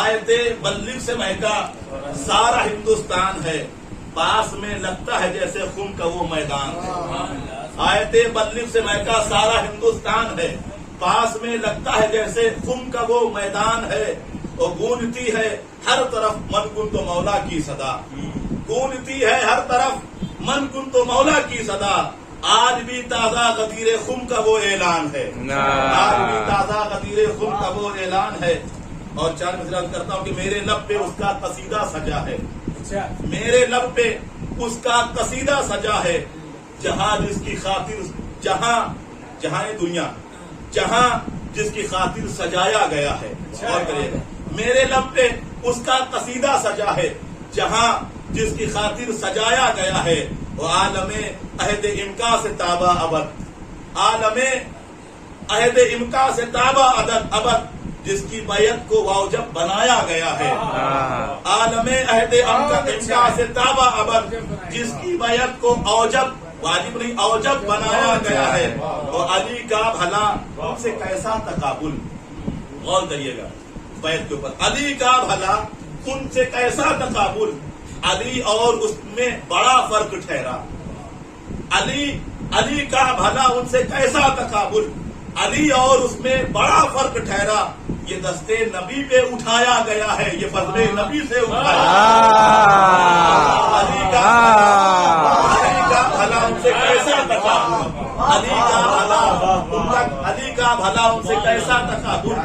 آیت بلغ سے مہکا سارا ہندوستان ہے، پاس میں لگتا ہے جیسے خم کا وہ میدان ہے۔ آیت بلغ سے مہکا سارا ہندوستان ہے، پاس میں لگتا ہے جیسے خم کا وہ میدان ہے، اور گونجتی ہے ہر طرف من کن تو مولا کی صدا، گونجتی ہے ہر طرف من کن تو مولا کی صدا، آج بھی تازہ غدیر خم کا وہ اعلان ہے، آج بھی تازہ غدیر خم کا وہ اعلان ہے۔ اور چار مثال کرتا ہوں کہ میرے لب پہ اس کا قصیدہ سجا ہے، میرے لب پہ اس کا قصیدہ سجا ہے، جہاں جس کی خاطر جہاں دنیا جہاں جس کی خاطر سجایا گیا ہے، اور کریے گا میرے لب پہ اس کا قصیدہ سجا ہے، جہاں جس کی خاطر سجایا گیا ہے، وہ عالم عہد امکا سے تابہ ابد، عالم عہد امکا سے تابہ ابد، جس کی بیعت کو واجب بنایا گیا ہے، عالم عہد امکا سے تابہ ابد، جس کی بیعت کو اوجب واجب نہیں اوجب بنایا گیا ہے، اور علی کا بھلا ان سے کیسا تقابل، غور کریے گا بیعت کے اوپر، علی کا بھلا ان سے کیسا تقابل، علی اور اس میں بڑا فرق ٹھہرا، علی کا بھلا ان سے کیسا تقابل، علی اور اس میں بڑا فرق ٹھہرا، یہ دستے نبی پہ اٹھایا گیا ہے، یہ فضل نبی سے اٹھایا، علی کا بھلا ان سے کیسا تقابل، علی کا بھلا ان سے کیسا تقابل،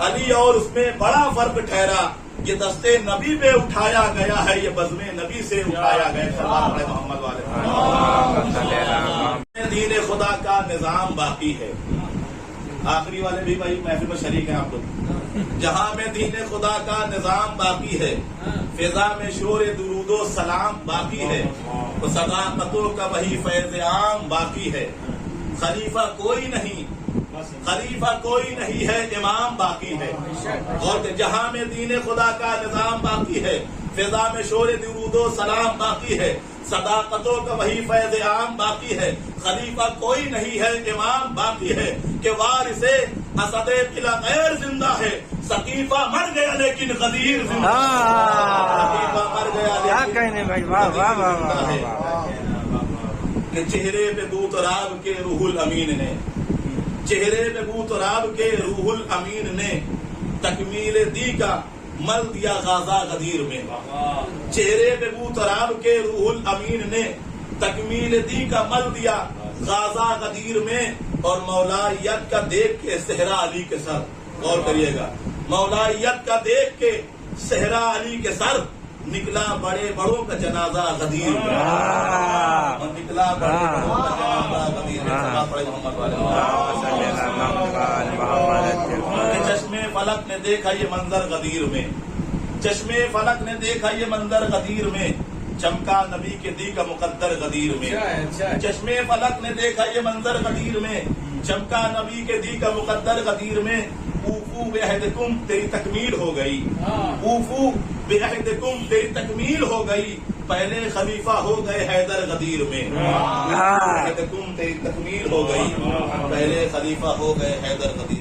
علی اور اس میں بڑا فرق ٹھہرا، یہ دستے نبی پہ اٹھایا گیا ہے، یہ بزم نبی سے اٹھایا گیا ہے، محمد والے دین خدا کا نظام باقی ہے۔ آخری والے بھی بھائی محفل میں شریک ہیں آپ لوگ، جہاں میں دین خدا کا نظام باقی ہے، فضا میں شور درود و سلام باقی ہے، صداقتوں کا وہی فیض عام باقی ہے، خلیفہ کوئی نہیں ہے، امام باقی ہے، اور جہاں میں دین خدا کا نظام باقی ہے، فضا میں شور درود و سلام باقی ہے، صداقتوں کا وہی فیض عام باقی ہے، خلیفہ کوئی نہیں ہے، امام باقی ہے، کہ وارث اسد قلعہ غیر زندہ ہے، ثقیفہ مر گیا لیکن غدیر زندہ ہے، ثقیفہ مر گیا لیکن غدیر ہے، کہ چہرے پہ بو تراب کے روح الامین نے، چہرے پہ بو تراب کے روح الامین نے تکمیل دی کا مل دیا غازہ غدیر میں، چہرے پہ بو تراب کے روح الامین نے تکمیل دی کا مل دیا غازہ غدیر میں، اور مولائیت کا دیکھ کے صحرا علی کے سر، غور کریے گا مولائیت کا دیکھ کے صحرا علی کے سر، نکلا بڑے بڑوں کا جنازہ غدیر میں، نکلا بڑے بڑوں کا جنازہ غدیر میں، چشمے فلک نے دیکھا یہ منظر غدیر میں، چشمے فلک نے دیکھا یہ منظر غدیر میں، چمکا نبی کے دی کا مقدر غدیر میں، چشمے فلک نے دیکھا یہ منظر غدیر میں، چمکا نبی کے دی کا مقدر غدیر میں، اوفو بعہدکم تیری تکمیل ہو گئی، اوفو بعہدکم تیری تکمیل ہو گئی، پہلے خلیفہ ہو گئے حیدر غدیر میں، بعہدکم تیری تکمیل ہو گئی، پہلے خلیفہ ہو گئے حیدر غدیر